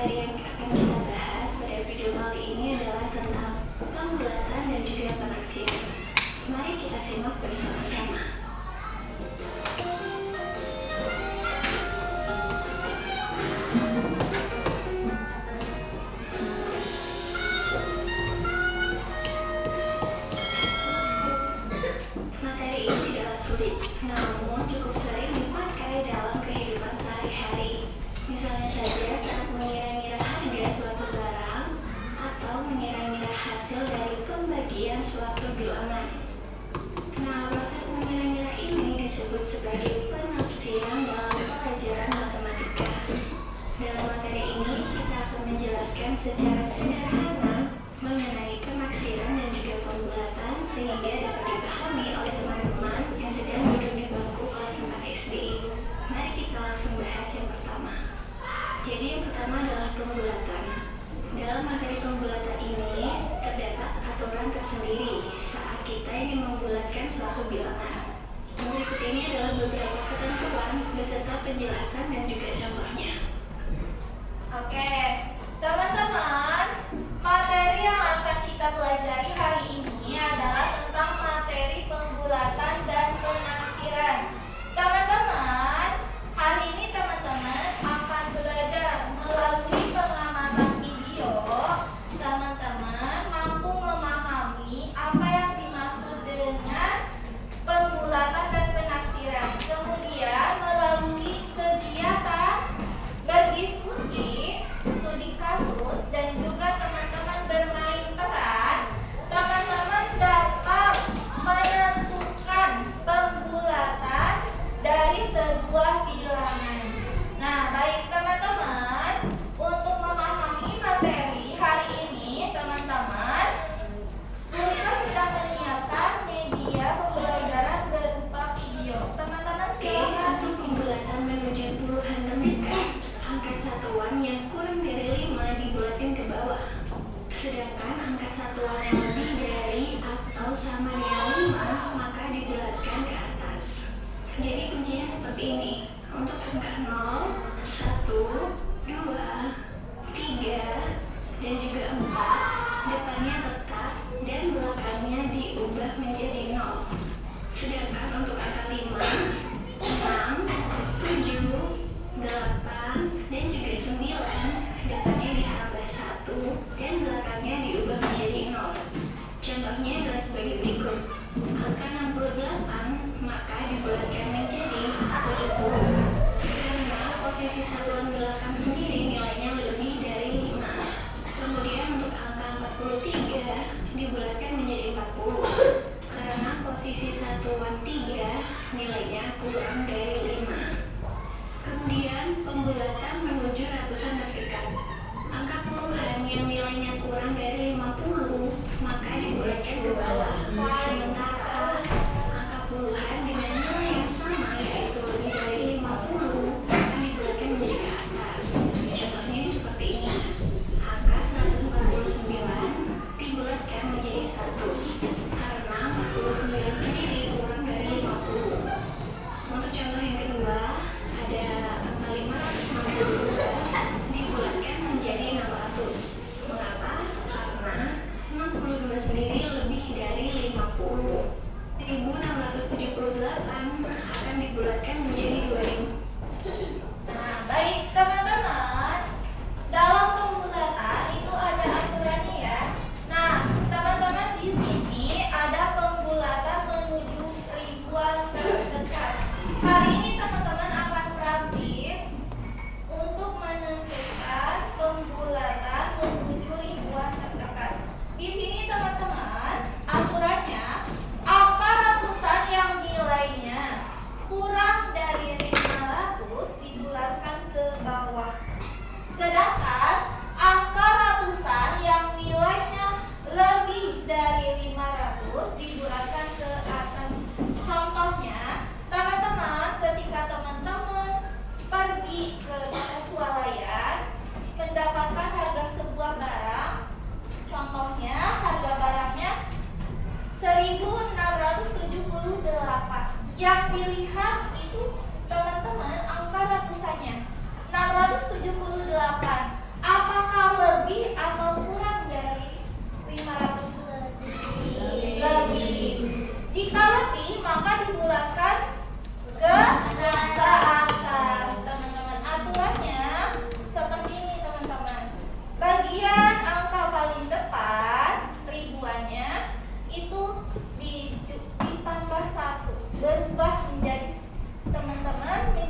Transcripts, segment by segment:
materi yang akan kita bahas pada video kali ini adalah tentang pembulatan dan juga penaksiran. Mari kita simak bersama-sama. Materi ini tidaklah sulit, namun cukup sering dipakai dalam kehidupan sehari-hari. Misalnya saja saat mengira-ngira harga suatu barang atau mengira-ngira hasil dari pembagian suatu bilangan. Nah, proses mengira-ngira ini disebut sebagai penafsiran dalam pelajaran matematika. Dalam materi ini kita akan menjelaskan secara sederhana mengenai penaksiran dan juga pembulatan sehingga dapat dipahami oleh teman-teman yang sedang duduk di bangku kelas 4 SD. Mari kita langsung bahas yang pertama. Jadi yang pertama adalah pembulatan. Dalam materi pembulatan ini terdapat aturan tersendiri saat kita ingin membulatkan suatu bilangan. Berikut ini adalah beberapa ketentuan beserta penjelasan dan juga contohnya. Oke, teman-teman, materi yang akan kita pelajari hari ini adalah tentang materi pembulatan dan penaksiran. Teman-teman, hari ini teman-teman akan belajar melalui pengamatan video. Teman-teman mampu memahami apa yang dimaksud dengan pembulatan dan penaksiran. Kemudian melalui kegiatan berdiskusi, studi kasus, dan juga teman-teman bermain peran, teman-teman dapat menentukan pembulatan dari sebuah bilangan. Nah, baik teman-teman, untuk memahami materi hari ini, teman-teman, Purina sudah menyiapkan media pembelajaran berupa video. Teman-teman silakan Untuk pembulatan menunjukkan puluhan detik. Angka satuan yang kurang dari 5 dibulatkan ke bawah. Sedangkan angka satuan yang lebih dari atau sama dengan 5 maka dibulatkan ke atas. Jadi kuncinya seperti ini. Untuk angka 0, 1, 2, 3, dan juga 4, depannya tetap dan belakangnya diubah menjadi 0. Sedangkan untuk angka 5, 6, 7, 8, dan juga 9, depannya ditambah 1 dan belakangnya diubah menjadi 0. Contohnya adalah sebagai berikut. Angka 68 maka dibulatkan menjadi 70 karena posisi satuan belakang sendiri nilainya lebih dari 5. Kemudian untuk angka 43 dibulatkan menjadi 40 karena posisi satuan 3 nilainya kurang dari 5. Kemudian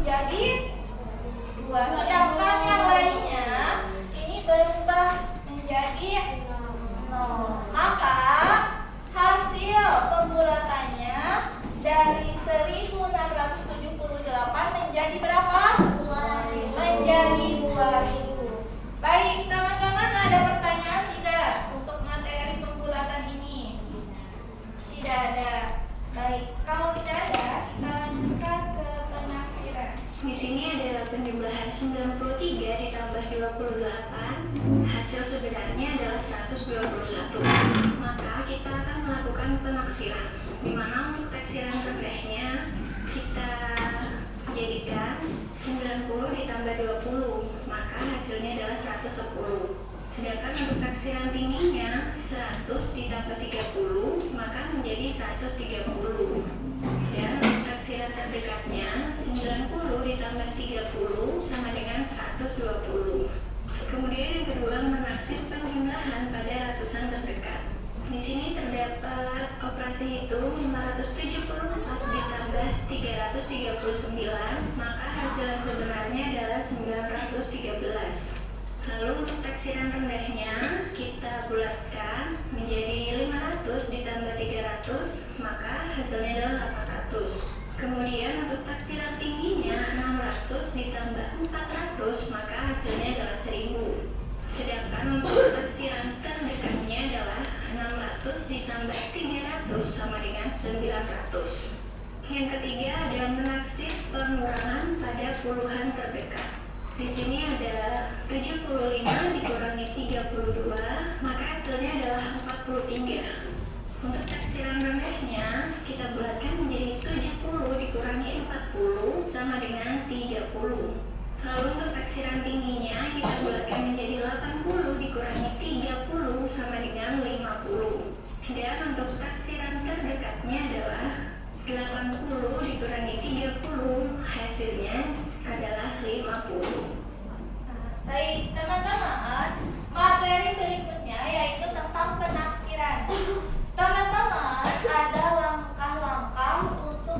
menjadi 2. Sedangkan yang lainnya ini berubah menjadi 0. Maka hasil pembulatannya dari 1678 menjadi berapa? 2000. Menjadi 2000. Baik, teman-teman, ada pertanyaan tidak untuk materi pembulatan ini? Tidak ada. Baik, kalau tidak ada, kita lanjutkan ke penaksiran. Di sini adalah penjumlahan 93 ditambah 28. Hasil sebenarnya adalah 121. Maka kita akan melakukan penaksiran, di mana untuk taksiran rendahnya kita jadikan 90 ditambah 20, maka hasilnya adalah 110. Sedangkan untuk taksiran tingginya 100 ditambah 30, maka menjadi 130. Dan untuk taksiran terdekatnya 90 ditambah 30 sama dengan 120. Kemudian yang kedua, menaksir penjumlahan pada ratusan terdekat. Di sini terdapat operasi hitung 574 ditambah 339, maka hasil yang sebenarnya adalah 913. Lalu untuk taksiran rendahnya kita bulatkan menjadi 500 ditambah 300, maka hasilnya adalah 800. Kemudian untuk taksiran tingginya 600 ditambah 400, maka hasilnya adalah 1000. Sedangkan untuk taksiran terdekatnya adalah 600 ditambah 300 sama dengan 900. Yang ketiga ada menaksir pengurangan pada puluhan terdekat. Di sini ada 75 dikurangi 32, maka hasilnya adalah 43. Untuk taksiran rendahnya kita bulatkan menjadi 70 dikurangi 40 sama dengan 30. Lalu untuk taksiran tingginya kita bulatkan menjadi 80 dikurangi 30 sama dengan 50. Dan untuk taksiran terdekatnya adalah 80 dikurangi 30, hasilnya adalah 50. Baik, teman-teman, materi berikutnya yaitu tentang penaksiran. Teman-teman, ada langkah-langkah untuk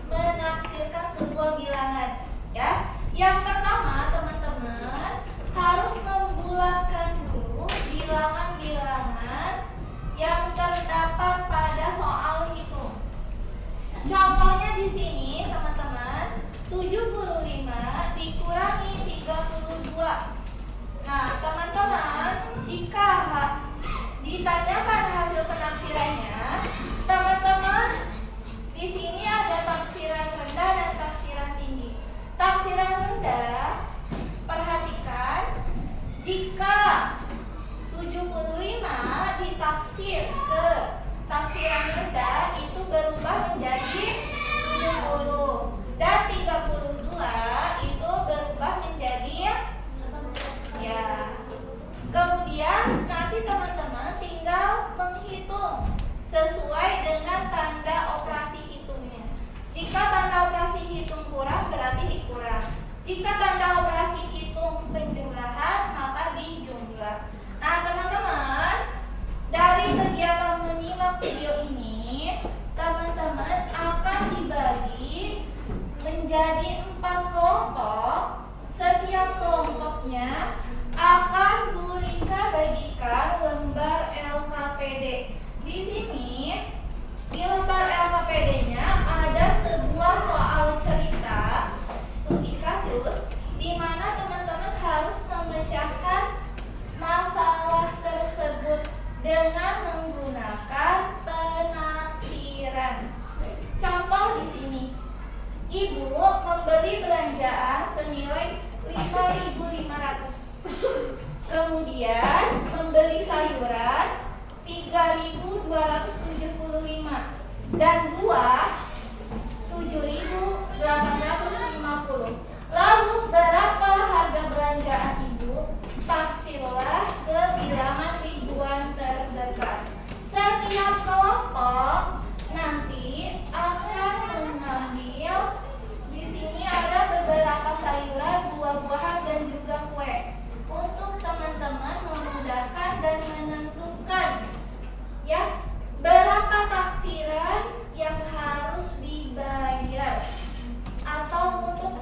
menaksirkan sebuah bilangan, ya. Yang pertama, teman-teman harus membulatkan dulu bilangan-bilangan yang terdapat pada soal hitung. Contohnya di sini, teman-teman, 75 dikurangi 32. Nah, teman-teman, jika ditanyakan hasil penaksirannya, teman-teman, di sini ada taksiran rendah dan taksiran tinggi. Taksiran rendah, perhatikan, jika 75 ditaksir ke taksiran rendah itu berubah menjadi 70, dan 32 itu berubah menjadi ya. Kemudian nanti teman-teman tinggal menghitung sesuai dengan tanda operasi hitungnya. Jika tanda operasi hitung kurang berarti dikurang. Jika tanda operasi hitung penjumlahan maka dijumlah. Nah, teman-teman, dari kegiatan menyimak video ini, teman-teman akan dibagi menjadi 4 kelompok. Setiap kelompoknya akan Bu Rika bagikan lembar LKPD. Di sini di lembar LKPD-nya ada sebuah soal cerita studi kasus di mana teman-teman harus memecahkan masalah tersebut dengan menggunakan penaksiran. Contoh di sini, Ibu membeli belanjaan senilai 5.500. Kemudian membeli sayuran 3.275 dan buah 7.850. Lalu berapa harga belanjaan Ibu? Taksirlah ke bilangan ribuan terdekat. Setiap kelompok nanti akan mengambil, di sini ada beberapa sayuran, buah-buahan dan juga kue untuk teman-teman memudahkan dan menentukan ya berapa taksiran yang harus dibayar atau untuk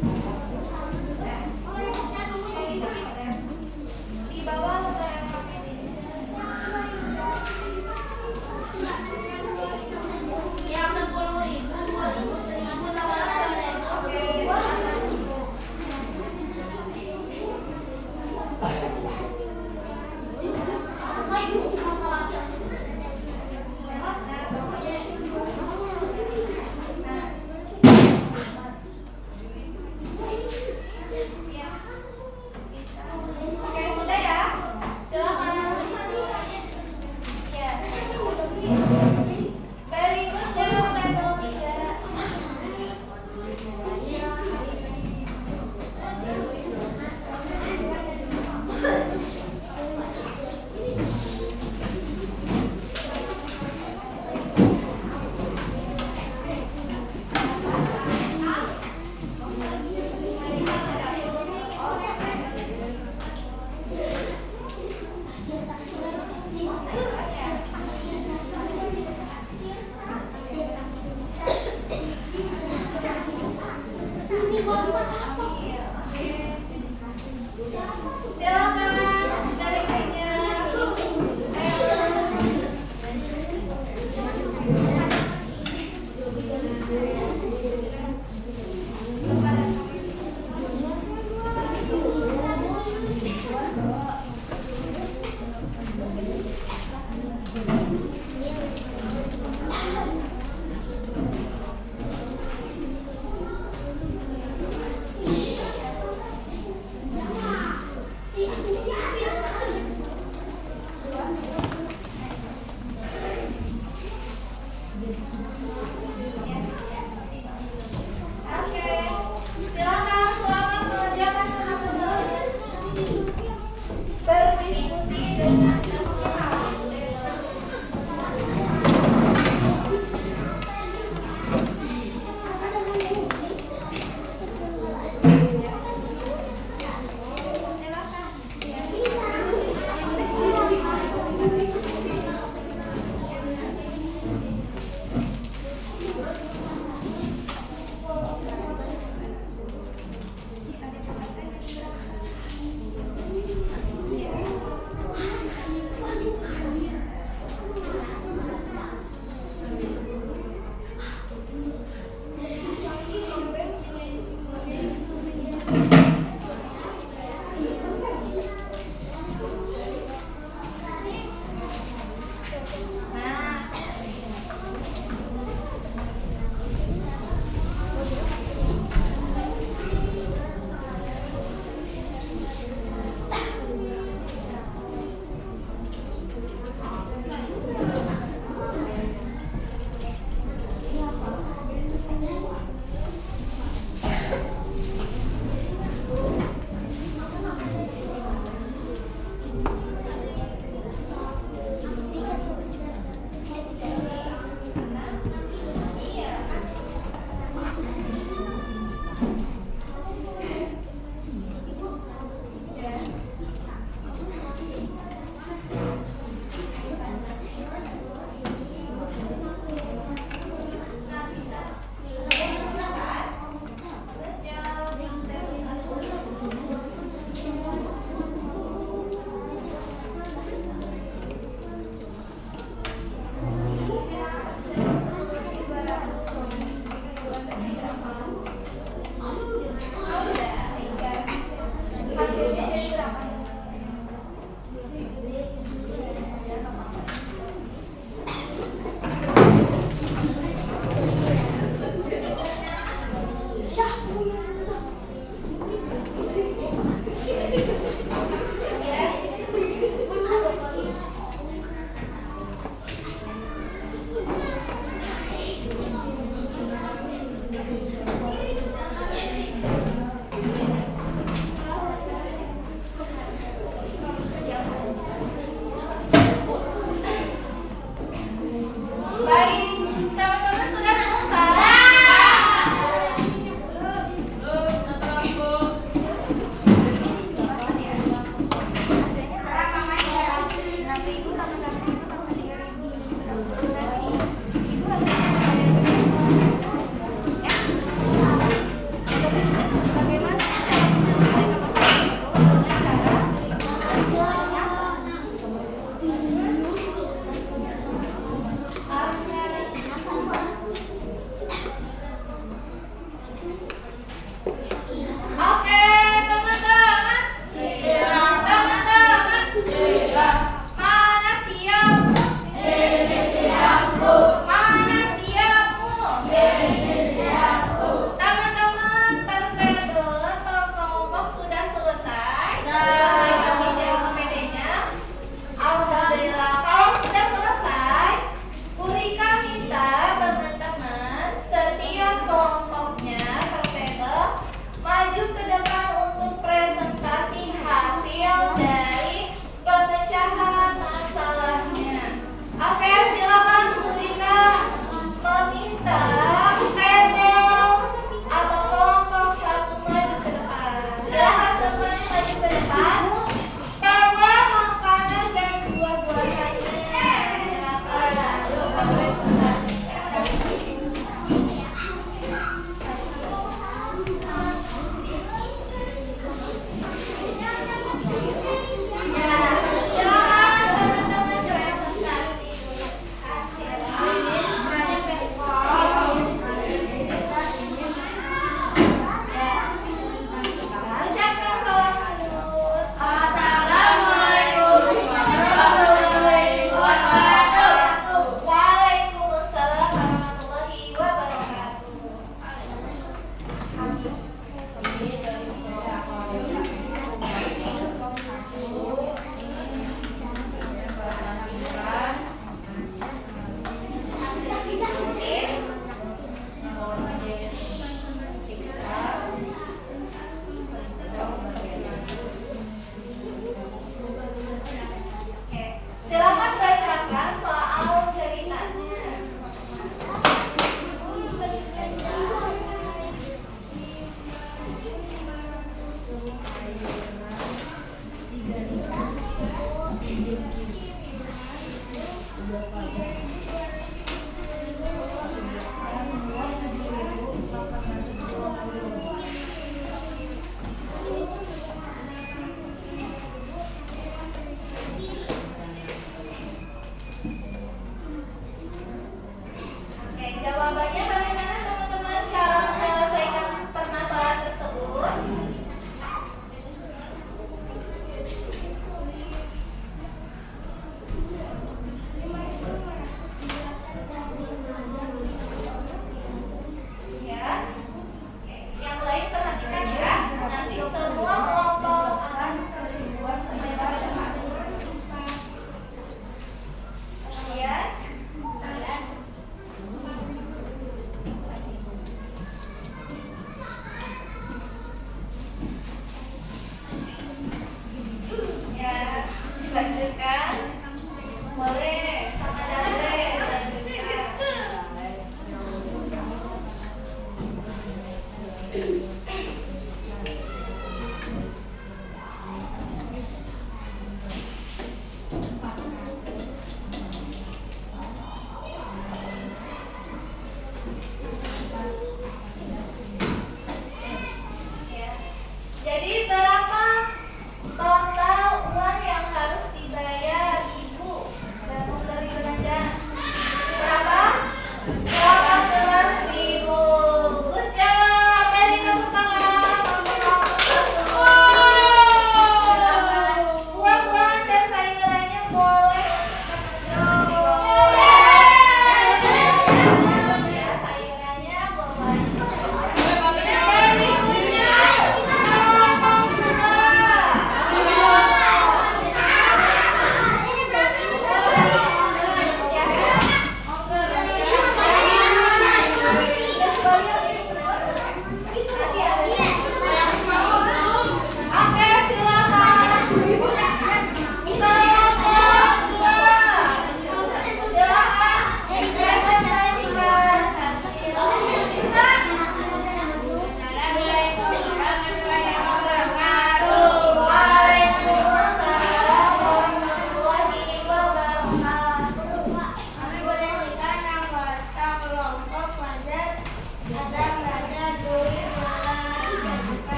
Di bawah lembaran paket ini. Yang 10.000. Oke, sudah ya. Silakan. Ya. Berikutnya tabel 3. Silakan.